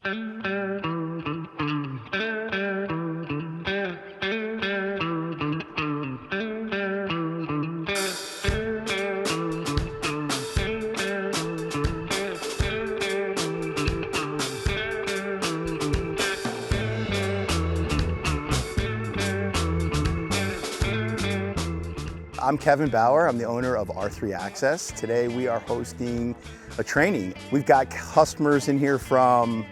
I'm Kevin Bauer. I'm the owner of R3 Access. Today we are hosting a training. We've got customers in here from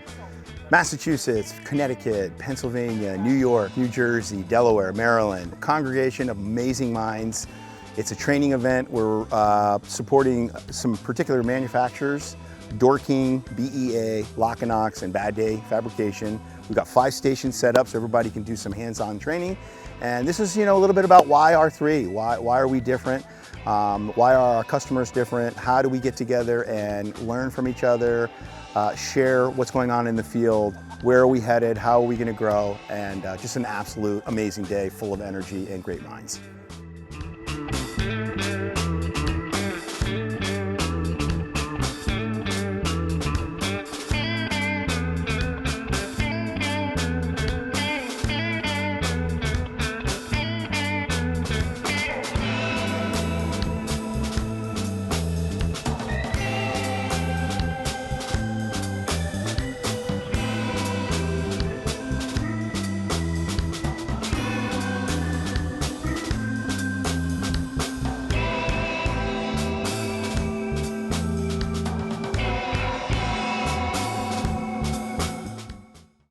Massachusetts, Connecticut, Pennsylvania, New York, New Jersey, Delaware, Maryland. A congregation of amazing minds. It's a training event. We're supporting some particular manufacturers: Dorking, BEA, Lock & Knox, and Bad Day Fabrication. We've got 5 stations set up so everybody can do some hands-on training. And this is, a little bit about why R3, why are we different, why are our customers different, how do we get together and learn from each other, share what's going on in the field, where are we headed, how are we going to grow, and just an absolute amazing day full of energy and great minds.